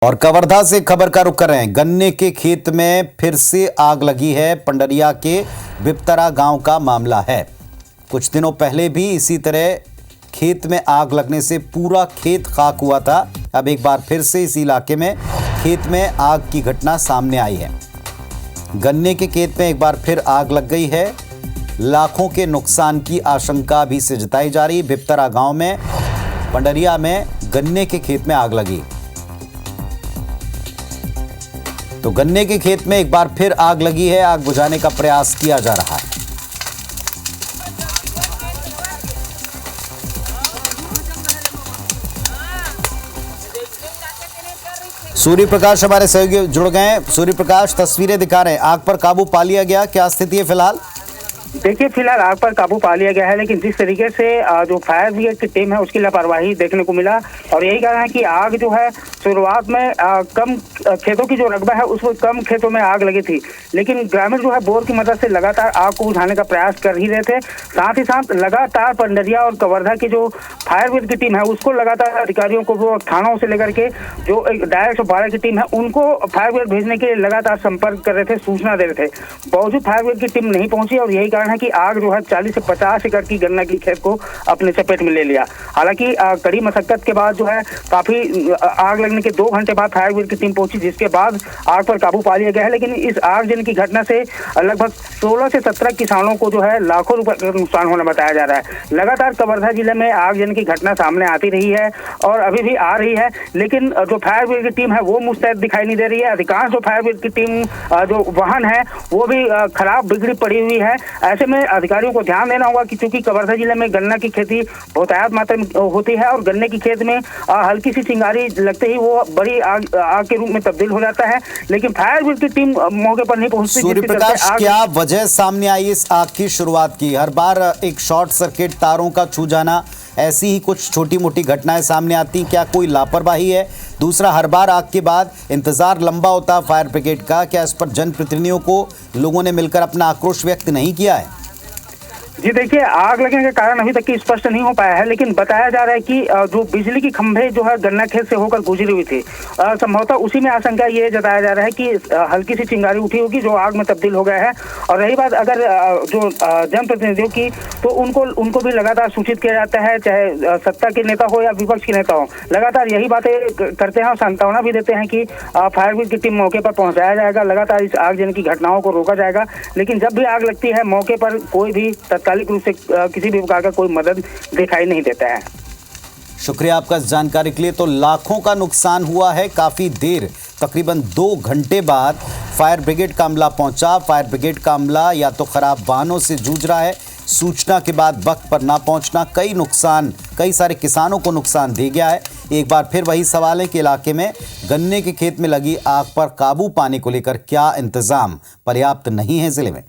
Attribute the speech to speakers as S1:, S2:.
S1: और कवर्धा से खबर का रुख कर रहे हैं। गन्ने के खेत में फिर से आग लगी है। पंडरिया के विपतरा गांव का मामला है। कुछ दिनों पहले भी इसी तरह खेत में आग लगने से पूरा खेत खाक हुआ था। अब एक बार फिर से इस इलाके में खेत में आग की घटना सामने आई है। गन्ने के खेत में एक बार फिर आग लग गई है। लाखों के नुकसान की आशंका भी से जताई जा रही। विपतरा गांव में पंडरिया में गन्ने के खेत में आग लगी। तो गन्ने के खेत में एक बार फिर आग लगी है। आग बुझाने का प्रयास किया जा रहा है। सूर्य प्रकाश हमारे सहयोगी जुड़ गए हैं। सूर्य प्रकाश, तस्वीरें दिखा रहे हैं। आग पर काबू पा लिया गया, क्या स्थिति है फिलहाल?
S2: देखिए, फिलहाल आग पर काबू पा लिया गया है, लेकिन जिस तरीके से जो फायर ब्रिगेड की टीम है उसकी लापरवाही देखने को मिला। और यही कारण है कि आग जो है शुरुआत में कम खेतों की जो रकबा है उसमें कम खेतों में आग लगी थी, लेकिन ग्रामीण जो है बोर की मदद से लगातार आग को बुझाने का प्रयास कर ही रहे थे। साथ ही साथ लगातार पंडरिया और कवर्धा की जो फायर ब्रिगेड की टीम है उसको लगातार अधिकारियों को वो थानों से लेकर के जो डायरेक्ट 112 की टीम है उनको फायर ब्रिगेड भेजने के लिए लगातार संपर्क कर रहे थे, सूचना दे रहे थे। बावजूद फायर ब्रिगेड की टीम नहीं पहुंची और यही कारण है कि आग जो है 40 से 50 एकड़ की गन्ना की खेत को अपने चपेट में ले लिया। हालांकि कड़ी मशक्कत के बाद जो है काफी आग लगने के 2 घंटे बाद फायर ब्रिगेड की टीम पहुंची, जिसके बाद आग पर काबू पा लिया गया है। लेकिन इस आगजनी की घटना से लगभग 16 से 17 किसानों को जो है लाखों रुपए का नुकसान होना बताया जा रहा है। लगातार कवर्धा जिले में आगजनी की घटना सामने आती रही है और अभी भी आ रही है, लेकिन जो फायर ब्रिगेड की टीम है वो मुस्तैद दिखाई नहीं दे रही है। अधिकांश जो फायर ब्रिगेड की टीम जो वाहन है वो भी खराब बिगड़ी पड़ी हुई है। ऐसे में अधिकारियों को ध्यान देना होगा कि चूंकि कवर्धा जिले में गन्ना की खेती बहुतायत मात्रा में होती है और गन्ने की खेत में हल्की सी चिंगारी लगते ही वो बड़ी आग के रूप में तब्दील हो जाता है, लेकिन फायर ब्रिगेड की टीम मौके पर नहीं पहुंचती।
S1: सूर्य प्रकाश, क्या वजह सामने आई इस आग की शुरुआत की? हर बार एक शॉर्ट सर्किट, तारों का छू जाना, ऐसी ही कुछ छोटी मोटी घटनाएं सामने आती, क्या कोई लापरवाही है? दूसरा, हर बार आग के बाद इंतजार लंबा होता है फायर ब्रिगेड का, क्या इस पर जनप्रतिनिधियों को लोगों ने मिलकर अपना आक्रोश व्यक्त नहीं किया है?
S2: जी देखिए, आग लगने का कारण अभी तक की स्पष्ट नहीं हो पाया है, लेकिन बताया जा रहा है कि जो बिजली की खंभे जो है गन्ना खेत से होकर गुजरी हुई थी, संभवतः उसी में आशंका ये जताया जा रहा है कि हल्की सी चिंगारी उठी होगी जो आग में तब्दील हो गया है। और रही बात अगर जो जनप्रतिनिधियों की, तो उनको भी लगातार सूचित किया जाता है, चाहे सत्ता के नेता हो या विपक्ष के नेता हो, लगातार यही बातें करते हैं और सांत्वना भी देते हैं कि फायर ब्रिगेड की टीम मौके पर पहुंचाया जाएगा, लगातार इस आगजनी की घटनाओं को रोका जाएगा। लेकिन जब भी आग लगती है मौके पर कोई भी तात्कालिक रूप से किसी भी प्रकार का कोई मदद दिखाई नहीं देता है।
S1: शुक्रिया आपका इस जानकारी के लिए। तो लाखों का नुकसान हुआ है। काफी देर, तकरीबन 2 घंटे बाद फायर ब्रिगेड का अमला पहुंचा। फायर ब्रिगेड का अमला या तो खराब वाहनों से जूझ रहा है, सूचना के बाद वक्त पर ना पहुंचना कई सारे किसानों को नुकसान दे गया है। एक बार फिर वही सवाल है कि इलाके में गन्ने के खेत में लगी आग पर काबू पाने को लेकर क्या इंतजाम पर्याप्त नहीं है जिले में?